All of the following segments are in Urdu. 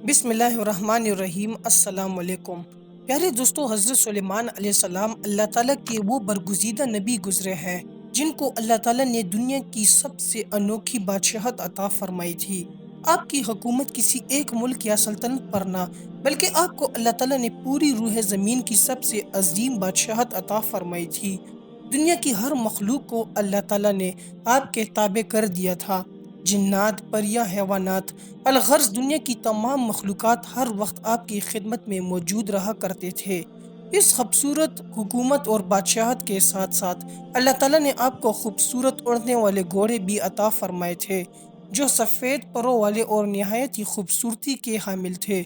بسم اللہ الرحمن الرحیم۔ السلام علیکم پیارے دوستو، حضرت سلیمان علیہ السلام اللہ تعالیٰ کے وہ برگزیدہ نبی گزرے ہیں جن کو اللہ تعالیٰ نے دنیا کی سب سے انوکھی بادشاہت عطا فرمائی تھی۔ آپ کی حکومت کسی ایک ملک یا سلطنت پر نہ بلکہ آپ کو اللہ تعالیٰ نے پوری روح زمین کی سب سے عظیم بادشاہت عطا فرمائی تھی۔ دنیا کی ہر مخلوق کو اللہ تعالیٰ نے آپ کے تابع کر دیا تھا۔ جنات، پریاں، حیوانات، الغرض دنیا کی تمام مخلوقات ہر وقت آپ کی خدمت میں موجود رہا کرتے تھے۔ اس خوبصورت حکومت اور بادشاہت کے ساتھ ساتھ اللہ تعالیٰ نے آپ کو خوبصورت اڑنے والے گھوڑے بھی عطا فرمائے تھے جو سفید پروں والے اور نہایت ہی خوبصورتی کے حامل تھے۔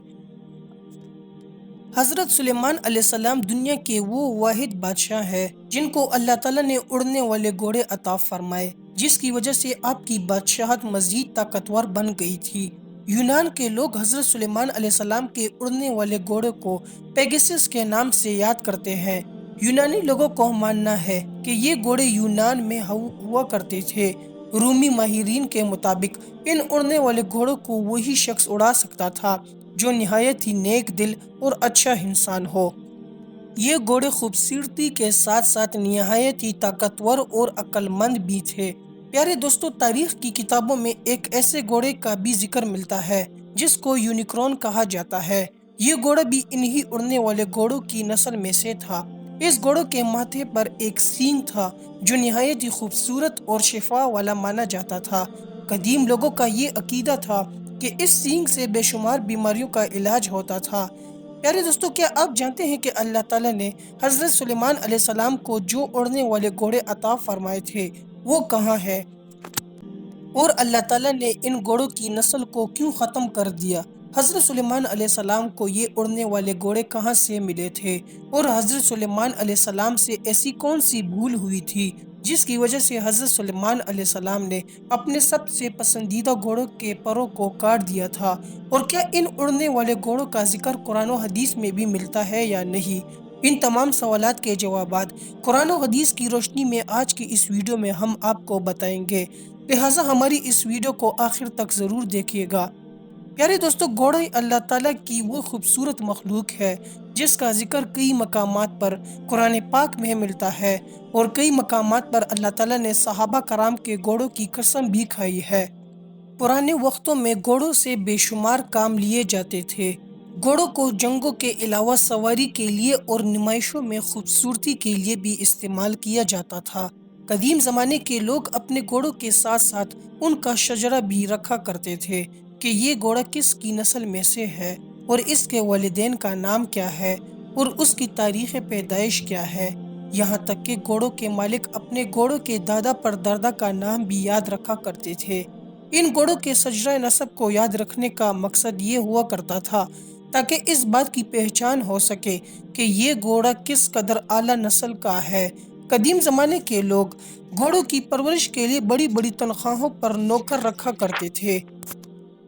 حضرت سلیمان علیہ السلام دنیا کے وہ واحد بادشاہ ہیں جن کو اللہ تعالیٰ نے اڑنے والے گھوڑے عطا فرمائے، جس کی وجہ سے آپ کی بادشاہت مزید طاقتور بن گئی تھی۔ یونان کے لوگ حضرت سلیمان علیہ السلام کے اڑنے والے گھوڑے کو پیگسس کے نام سے یاد کرتے ہیں۔ یونانی لوگوں کو ماننا ہے کہ یہ گھوڑے یونان میں ہوا کرتے تھے۔ رومی ماہرین کے مطابق ان اڑنے والے گھوڑوں کو وہی شخص اڑا سکتا تھا جو نہایت ہی نیک دل اور اچھا انسان ہو۔ یہ گھوڑے خوبصورتی کے ساتھ ساتھ نہایت ہی طاقتور اور عقل مند بھی تھے۔ پیارے دوستو، تاریخ کی کتابوں میں ایک ایسے گھوڑے کا بھی ذکر ملتا ہے جس کو یونیکورن کہا جاتا ہے۔ یہ گھوڑا بھی انہی اڑنے والے گھوڑوں کی نسل میں سے تھا۔ اس گھوڑے کے ماتھے پر ایک سینگ تھا جو نہایت ہی خوبصورت اور شفا والا مانا جاتا تھا۔ قدیم لوگوں کا یہ عقیدہ تھا کہ اس سینگ سے بے شمار بیماریوں کا علاج ہوتا تھا۔ پیارے دوستو، کیا آپ جانتے ہیں کہ اللہ تعالیٰ نے حضرت سلیمان علیہ السلام کو جو اڑنے والے گھوڑے عطا فرمائے تھے وہ کہاں ہے، اور اللہ تعالیٰ نے ان گھوڑوں کی نسل کو کیوں ختم کر دیا؟ حضرت سلیمان علیہ السلام کو یہ اڑنے والے گھوڑے کہاں سے ملے تھے، اور حضرت سلیمان علیہ السلام سے ایسی کون سی بھول ہوئی تھی جس کی وجہ سے حضرت سلیمان علیہ السلام نے اپنے سب سے پسندیدہ گھوڑوں کے پروں کو کاٹ دیا تھا؟ اور کیا ان اڑنے والے گھوڑوں کا ذکر قرآن و حدیث میں بھی ملتا ہے یا نہیں؟ ان تمام سوالات کے جوابات قرآن و حدیث کی روشنی میں آج کی اس ویڈیو میں ہم آپ کو بتائیں گے، لہٰذا ہماری اس ویڈیو کو آخر تک ضرور دیکھیے گا۔ پیارے دوستو، گھوڑا اللہ تعالیٰ کی وہ خوبصورت مخلوق ہے جس کا ذکر کئی مقامات پر قرآن پاک میں ملتا ہے، اور کئی مقامات پر اللہ تعالیٰ نے صحابہ کرام کے گھوڑوں کی قسم بھی کھائی ہے۔ پرانے وقتوں میں گھوڑوں سے بے شمار کام لیے جاتے تھے۔ گھوڑوں کو جنگوں کے علاوہ سواری کے لیے اور نمائشوں میں خوبصورتی کے لیے بھی استعمال کیا جاتا تھا۔ قدیم زمانے کے لوگ اپنے گھوڑوں کے ساتھ ساتھ ان کا شجرہ بھی رکھا کرتے تھے کہ یہ گھوڑا کس کی نسل میں سے ہے، اور اس کے والدین کا نام کیا ہے، اور اس کی تاریخ پیدائش کیا ہے۔ یہاں تک کہ گھوڑوں کے مالک اپنے گھوڑوں کے دادا پر دادا کا نام بھی یاد رکھا کرتے تھے۔ ان گھوڑوں کے شجرہ نسب کو یاد رکھنے کا مقصد یہ ہوا کرتا تھا تاکہ اس بات کی پہچان ہو سکے کہ یہ گھوڑا کس قدر اعلیٰ نسل کا ہے۔ قدیم زمانے کے لوگ گھوڑوں کی پرورش کے لیے بڑی بڑی تنخواہوں پر نوکر رکھا کرتے تھے،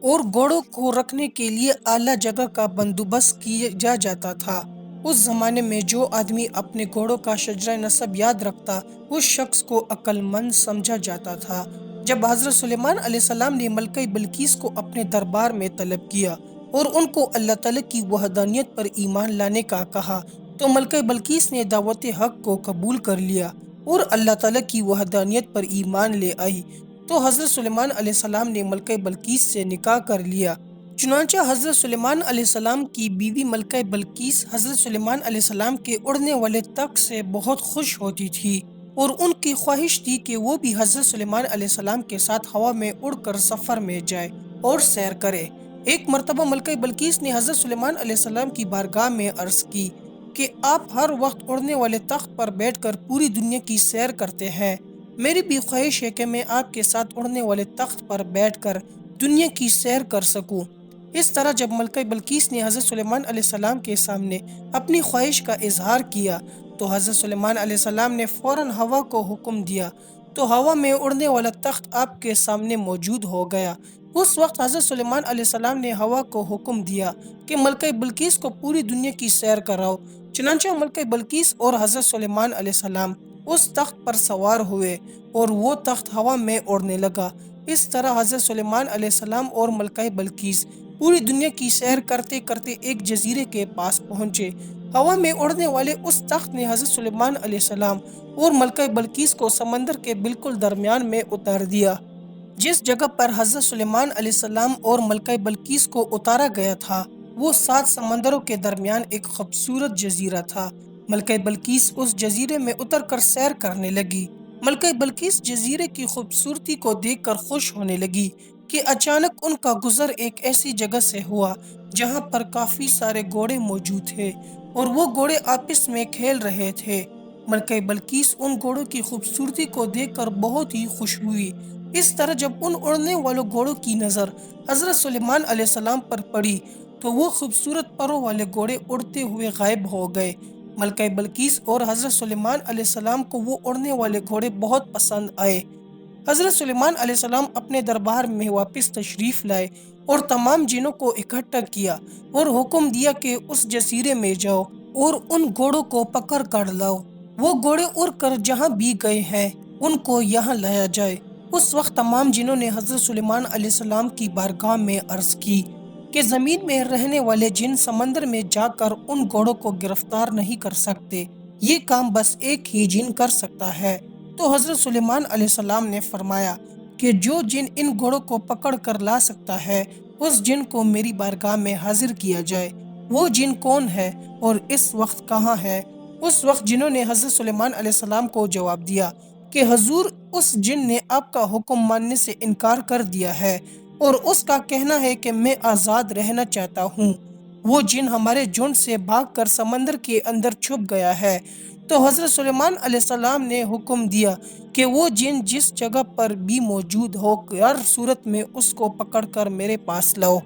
اور گھوڑوں کو رکھنے کے لیے اعلیٰ جگہ کا بندوبست کیا جاتا تھا۔ اس زمانے میں جو آدمی اپنے گھوڑوں کا شجرہ نسب یاد رکھتا اس شخص کو عقل مند سمجھا جاتا تھا۔ جب حضرت سلیمان علیہ السلام نے ملکہ بلقیس کو اپنے دربار میں طلب کیا اور ان کو اللہ تعالیٰ کی وحدانیت پر ایمان لانے کا کہا تو ملکہ بلقیس نے دعوت حق کو قبول کر لیا اور اللہ تعالیٰ کی وحدانیت پر ایمان لے آئی۔ تو حضرت سلیمان علیہ السلام نے ملکہ بلقیس سے نکاح کر لیا۔ چنانچہ حضرت سلیمان علیہ السلام کی بیوی ملکہ بلقیس حضرت سلیمان علیہ السلام کے اڑنے والے تخت سے بہت خوش ہوتی تھی، اور ان کی خواہش تھی کہ وہ بھی حضرت سلیمان علیہ السلام کے ساتھ ہوا میں اڑ کر سفر میں جائے اور سیر کرے۔ ایک مرتبہ ملکہ بلقیس نے حضرت سلیمان علیہ السلام کی بارگاہ میں عرض کی کہ آپ ہر وقت اڑنے والے تخت پر بیٹھ کر پوری دنیا کی سیر کرتے ہیں، میری بھی خواہش ہے کہ میں آپ کے ساتھ اڑنے والے تخت پر بیٹھ کر دنیا کی سیر کر سکوں۔ اس طرح جب ملکہ بلقیس نے حضرت سلیمان علیہ السلام کے سامنے اپنی خواہش کا اظہار کیا تو حضرت سلیمان علیہ السلام نے فوراً ہوا کو حکم دیا، تو ہوا میں اڑنے والا تخت آپ کے سامنے موجود ہو گیا۔ اس وقت حضرت سلیمان علیہ السلام نے ہوا کو حکم دیا کہ ملکہ بلقیس کو پوری دنیا کی سیر کراؤ۔ چنانچہ ملکہ بلقیس اور حضرت سلیمان علیہ السلام اس تخت پر سوار ہوئے اور وہ تخت ہوا میں اڑنے لگا۔ اس طرح حضرت سلیمان علیہ السلام اور ملکہ بلقیس پوری دنیا کی سیر کرتے کرتے ایک جزیرے کے پاس پہنچے۔ ہوا میں اڑنے والے اس تخت نے حضرت سلیمان علیہ السلام اور ملکہ بلقیس کو سمندر کے بالکل درمیان میں اتار دیا۔ جس جگہ پر حضرت سلیمان علیہ السلام اور ملکہ بلقیس کو اتارا گیا تھا وہ 7 سمندروں کے درمیان ایک خوبصورت جزیرہ تھا۔ ملکہ بلقیس اس جزیرے میں اتر کر سیر کرنے لگی۔ ملکہ بلقیس جزیرے کی خوبصورتی کو دیکھ کر خوش ہونے لگی کہ اچانک ان کا گزر ایک ایسی جگہ سے ہوا جہاں پر کافی سارے گھوڑے موجود تھے اور وہ گھوڑے آپس میں کھیل رہے تھے۔ ملکہ بلقیس ان گھوڑوں کی خوبصورتی کو دیکھ کر بہت ہی خوش ہوئی۔ اس طرح جب ان اڑنے والوں گھوڑوں کی نظر حضرت سلیمان علیہ السلام پر پڑی تو وہ خوبصورت پروں والے گھوڑے اڑتے ہوئے غائب ہو گئے۔ ملکہ بلقیس اور حضرت سلیمان علیہ السلام کو وہ اڑنے والے گھوڑے بہت پسند آئے۔ حضرت سلیمان علیہ السلام اپنے دربار میں واپس تشریف لائے اور تمام جنوں کو اکٹھا کیا اور حکم دیا کہ اس جزیرے میں جاؤ اور ان گھوڑوں کو پکڑ کر لاؤ۔ وہ گھوڑے اڑ کر جہاں بھی گئے ہیں ان کو یہاں لایا جائے۔ اس وقت تمام جنوں نے حضرت سلیمان علیہ السلام کی بارگاہ میں عرض کی کہ زمین میں رہنے والے جن سمندر میں جا کر ان گھوڑوں کو گرفتار نہیں کر سکتے، یہ کام بس ایک ہی جن کر سکتا ہے۔ تو حضرت سلیمان علیہ السلام نے فرمایا کہ جو جن ان گھوڑوں کو پکڑ کر لا سکتا ہے اس جن کو میری بارگاہ میں حاضر کیا جائے۔ وہ جن کون ہے اور اس وقت کہاں ہے؟ اس وقت جنوں نے حضرت سلیمان علیہ السلام کو جواب دیا کہ حضور اس جن نے آپ کا حکم ماننے سے انکار کر دیا ہے اور اس کا کہنا ہے کہ میں آزاد رہنا چاہتا ہوں۔ وہ جن ہمارے جھنڈ سے بھاگ کر سمندر کے اندر چھپ گیا ہے۔ تو حضرت سلیمان علیہ السلام نے حکم دیا کہ وہ جن جس جگہ پر بھی موجود ہو ہر صورت میں اس کو پکڑ کر میرے پاس لاؤ۔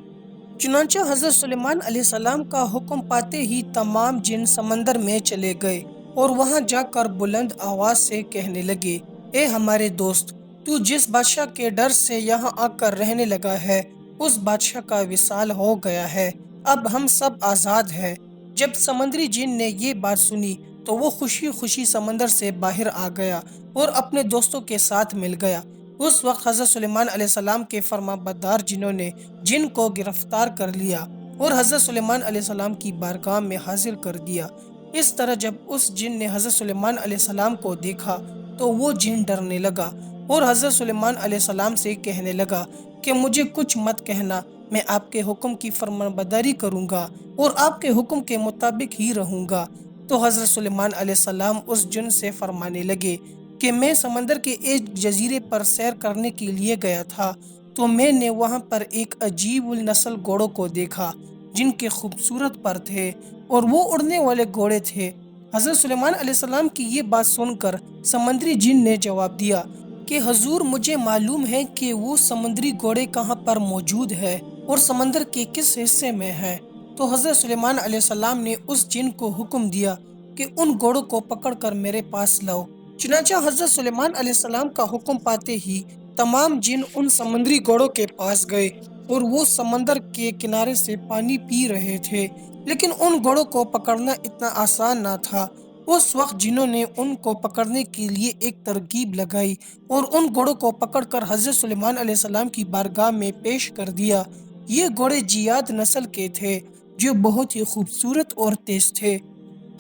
چنانچہ حضرت سلیمان علیہ السلام کا حکم پاتے ہی تمام جن سمندر میں چلے گئے اور وہاں جا کر بلند آواز سے کہنے لگے، اے ہمارے دوست، تو جس بادشاہ کے ڈر سے یہاں آ کر رہنے لگا ہے اس بادشاہ کا وصال ہو گیا ہے، اب ہم سب آزاد ہیں۔ جب سمندری جن نے یہ بات سنی تو وہ خوشی خوشی سمندر سے باہر آ گیا اور اپنے دوستوں کے ساتھ مل گیا۔ اس وقت حضرت سلیمان علیہ السلام کے فرما بردار جنوں نے جن کو گرفتار کر لیا اور حضرت سلیمان علیہ السلام کی بارگاہ میں حاضر کر دیا۔ اس طرح جب اس جن نے حضرت سلیمان علیہ السلام کو دیکھا تو وہ جن ڈرنے لگا اور حضرت سلیمان علیہ السلام سے کہنے لگا کہ مجھے کچھ مت کہنا، میں آپ کے حکم کی فرمانبرداری کروں گا اور آپ کے حکم کے مطابق ہی رہوں گا۔ تو حضرت سلیمان علیہ السلام اس جن سے فرمانے لگے کہ میں سمندر کے ایک جزیرے پر سیر کرنے کے لیے گیا تھا تو میں نے وہاں پر ایک عجیب النسل گھوڑوں کو دیکھا جن کے خوبصورت پر تھے اور وہ اڑنے والے گھوڑے تھے۔ حضرت سلیمان علیہ السلام کی یہ بات سن کر سمندری جن نے جواب دیا کہ حضور مجھے معلوم ہے کہ وہ سمندری گھوڑے کہاں پر موجود ہے اور سمندر کے کس حصے میں ہے۔ تو حضرت سلیمان علیہ السلام نے اس جن کو حکم دیا کہ ان گھوڑوں کو پکڑ کر میرے پاس لاؤ۔ چنانچہ حضرت سلیمان علیہ السلام کا حکم پاتے ہی تمام جن ان سمندری گھوڑوں کے پاس گئے اور وہ سمندر کے کنارے سے پانی پی رہے تھے، لیکن ان گھوڑوں کو پکڑنا اتنا آسان نہ تھا۔ اس وقت جنوں نے ان کو پکڑنے کے لیے ایک ترکیب لگائی اور ان گھوڑوں کو پکڑ کر حضرت سلیمان علیہ السلام کی بارگاہ میں پیش کر دیا۔ یہ گھوڑے جیاد نسل کے تھے جو بہت ہی خوبصورت اور تیز تھے۔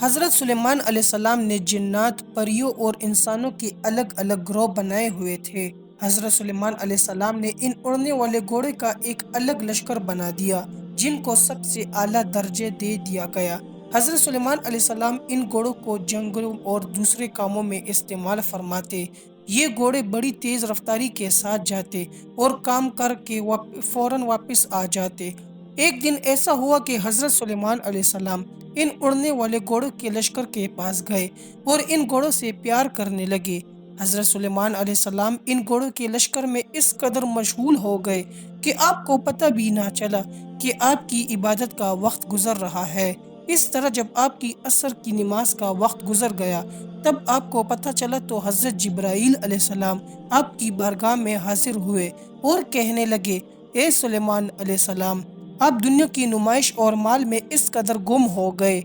حضرت سلیمان علیہ السلام نے جنات، پریوں اور انسانوں کے الگ الگ گروہ بنائے ہوئے تھے۔ حضرت سلیمان علیہ السلام نے ان اڑنے والے گھوڑے کا ایک الگ لشکر بنا دیا جن کو سب سے اعلیٰ درجے دے دیا گیا۔ حضرت سلیمان علیہ السلام ان گھوڑوں کو جنگلوں اور دوسرے کاموں میں استعمال فرماتے۔ یہ گھوڑے بڑی تیز رفتاری کے ساتھ جاتے اور کام کر کے فوراً واپس آ جاتے۔ ایک دن ایسا ہوا کہ حضرت سلیمان علیہ السلام ان اڑنے والے گھوڑوں کے لشکر کے پاس گئے اور ان گھوڑوں سے پیار کرنے لگے۔ حضرت سلیمان علیہ السلام ان گھوڑوں کے لشکر میں اس قدر مشغول ہو گئے کہ آپ کو پتہ بھی نہ چلا کہ آپ کی عبادت کا وقت گزر رہا ہے۔ اس طرح جب آپ کی عصر کی نماز کا وقت گزر گیا تب آپ کو پتہ چلا تو حضرت جبرائیل علیہ السلام آپ کی بارگاہ میں حاضر ہوئے اور کہنے لگے، اے سلیمان علیہ السلام، آپ دنیا کی نمائش اور مال میں اس قدر گم ہو گئے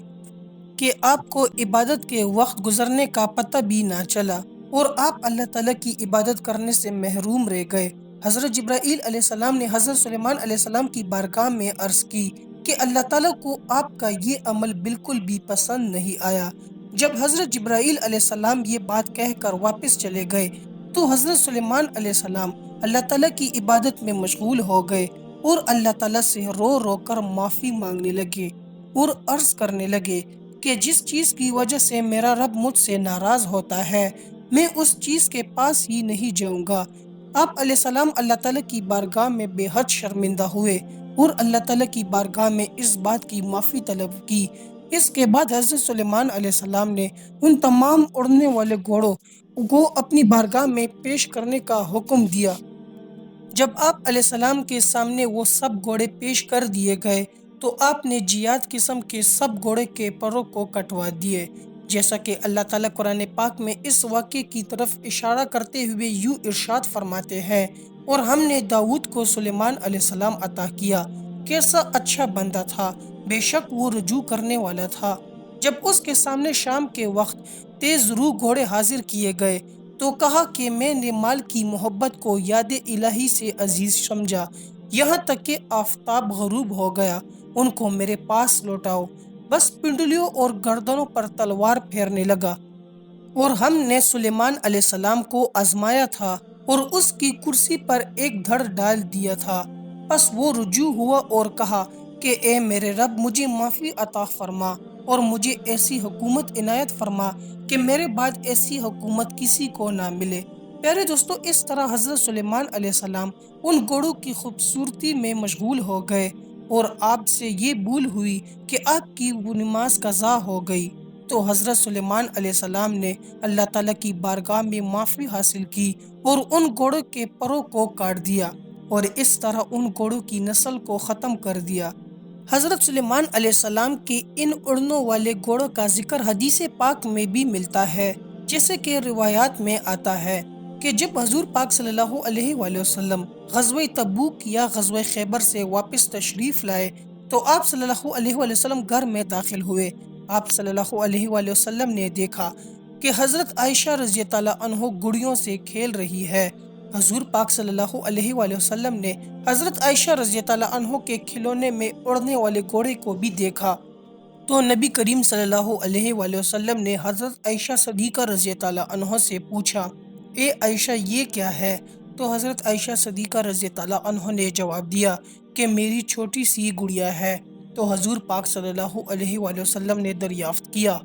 کہ آپ کو عبادت کے وقت گزرنے کا پتہ بھی نہ چلا اور آپ اللہ تعالیٰ کی عبادت کرنے سے محروم رہ گئے۔ حضرت جبرائیل علیہ السلام نے حضرت سلیمان علیہ السلام کی بارگاہ میں عرض کی کہ اللہ تعالیٰ کو آپ کا یہ عمل بالکل بھی پسند نہیں آیا۔ جب حضرت جبرائیل علیہ السلام یہ بات کہہ کر واپس چلے گئے تو حضرت سلیمان علیہ السلام اللہ تعالیٰ کی عبادت میں مشغول ہو گئے اور اللہ تعالیٰ سے رو رو کر معافی مانگنے لگے اور عرض کرنے لگے کہ جس چیز کی وجہ سے میرا رب مجھ سے ناراض ہوتا ہے میں اس چیز کے پاس ہی نہیں جاؤں گا۔ آپ علیہ السلام اللہ تعالیٰ کی بارگاہ میں بے حد شرمندہ ہوئے اور اللہ تعالیٰ کی بارگاہ میں اس بات کی معافی طلب کی۔ اس کے بعد حضرت سلیمان علیہ السلام نے ان تمام اڑنے والے گھوڑوں کو اپنی بارگاہ میں پیش کرنے کا حکم دیا۔ جب آپ علیہ السلام کے سامنے وہ سب گھوڑے پیش کر دیے گئے تو آپ نے جیاد قسم کے سب گھوڑے کے پروں کو کٹوا دیے، جیسا کہ اللہ تعالیٰ قرآن پاک میں اس واقعے کی طرف اشارہ کرتے ہوئے یوں ارشاد فرماتے ہیں، اور ہم نے داؤد کو سلیمان علیہ السلام عطا کیا، کیسا اچھا بندہ تھا، بے شک وہ رجوع کرنے والا تھا۔ جب اس کے سامنے شام کے وقت تیز روح گھوڑے حاضر کیے گئے تو کہا کہ میں نے مال کی محبت کو یاد الہی سے عزیز سمجھا، یہاں تک کہ آفتاب غروب ہو گیا، ان کو میرے پاس لوٹاؤ۔ بس پنڈلیوں اور گردنوں پر تلوار پھیرنے لگا۔ اور ہم نے سلیمان علیہ السلام کو آزمایا تھا اور اس کی کرسی پر ایک دھڑ ڈال دیا تھا، پس وہ رجوع ہوا اور کہا کہ اے میرے رب مجھے معافی عطا فرما اور مجھے ایسی حکومت عنایت فرما کہ میرے بعد ایسی حکومت کسی کو نہ ملے۔ پیارے دوستو، اس طرح حضرت سلیمان علیہ السلام ان گھوڑوں کی خوبصورتی میں مشغول ہو گئے اور آپ سے یہ بھول ہوئی کہ آپ کی وہ نماز قضا ہو گئی تو حضرت سلیمان علیہ السلام نے اللہ تعالیٰ کی بارگاہ میں معافی حاصل کی اور ان گھوڑوں کے پروں کو کاٹ دیا اور اس طرح ان گھوڑوں کی نسل کو ختم کر دیا۔ حضرت سلیمان علیہ السلام کے ان اڑنے والے گھوڑوں کا ذکر حدیث پاک میں بھی ملتا ہے، جیسے کہ روایات میں آتا ہے کہ جب حضور پاک صلی اللہ علیہ وآلہ وسلم غزوہ تبوک یا غزوہ خیبر سے واپس تشریف لائے تو آپ صلی اللہ علیہ وآلہ وسلم گھر میں داخل ہوئے۔ آپ صلی اللہ علیہ وآلہ وسلم نے دیکھا کہ حضرت عائشہ رضی اللہ عنہ گڑیوں سے کھیل رہی ہے۔ حضور پاک صلی اللہ علیہ وآلہ وسلم نے حضرت عائشہ رضی اللہ عنہ کے کھلونے میں اڑنے والے گھوڑے کو بھی دیکھا تو نبی کریم صلی اللہ علیہ وآلہ وسلم نے حضرت عائشہ صدیقہ رضی اللہ عنہ سے پوچھا، اے عائشہ یہ کیا ہے؟ تو حضرت عائشہ صدیقہ رضی اللہ عنہ نے جواب دیا کہ میری چھوٹی سی گڑیا ہے۔ تو حضور پاک صلی اللہ علیہ وآلہ وسلم نے دریافت کیا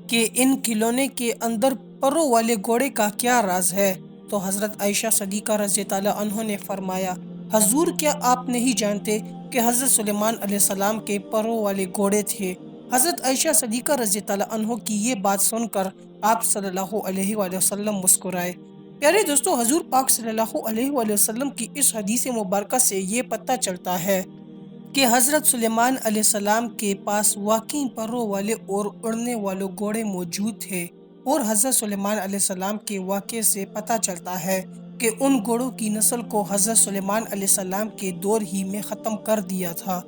کہ ان کھلونے کے اندر پروں والے گھوڑے کا کیا راز ہے؟ تو حضرت عائشہ صدیقہ رضی اللہ عنہ نے فرمایا، حضور کیا آپ نہیں جانتے کہ حضرت سلیمان علیہ السلام کے پروں والے گھوڑے تھے؟ حضرت عائشہ صدیقہ رضی اللہ عنہ کی یہ بات سن کر آپ صلی اللہ علیہ وآلہ وسلم مسکرائے۔ پیارے دوستو، حضور پاک صلی اللہ علیہ وآلہ وسلم کی اس حدیث مبارکہ سے یہ پتہ چلتا ہے کہ حضرت سلیمان علیہ السلام کے پاس واقعی پروں والے اور اڑنے والے گھوڑے موجود تھے، اور حضرت سلیمان علیہ السلام کے واقعے سے پتہ چلتا ہے کہ ان گھوڑوں کی نسل کو حضرت سلیمان علیہ السلام کے دور ہی میں ختم کر دیا تھا۔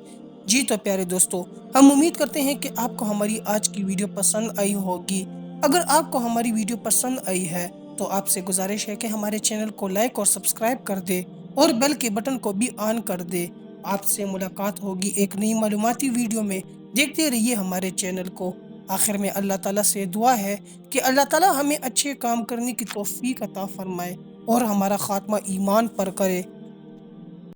جی تو پیارے دوستو، ہم امید کرتے ہیں کہ آپ کو ہماری آج کی ویڈیو پسند آئی ہوگی۔ اگر آپ کو ہماری ویڈیو پسند آئی ہے تو آپ سے گزارش ہے کہ ہمارے چینل کو لائک اور سبسکرائب کر دے اور بیل کے بٹن کو بھی آن کر دے۔ آپ سے ملاقات ہوگی ایک نئی معلوماتی ویڈیو میں، دیکھتے رہیے ہمارے چینل کو۔ آخر میں اللہ تعالیٰ سے دعا ہے کہ اللہ تعالیٰ ہمیں اچھے کام کرنے کی توفیق عطا فرمائے اور ہمارا خاتمہ ایمان پر کرے۔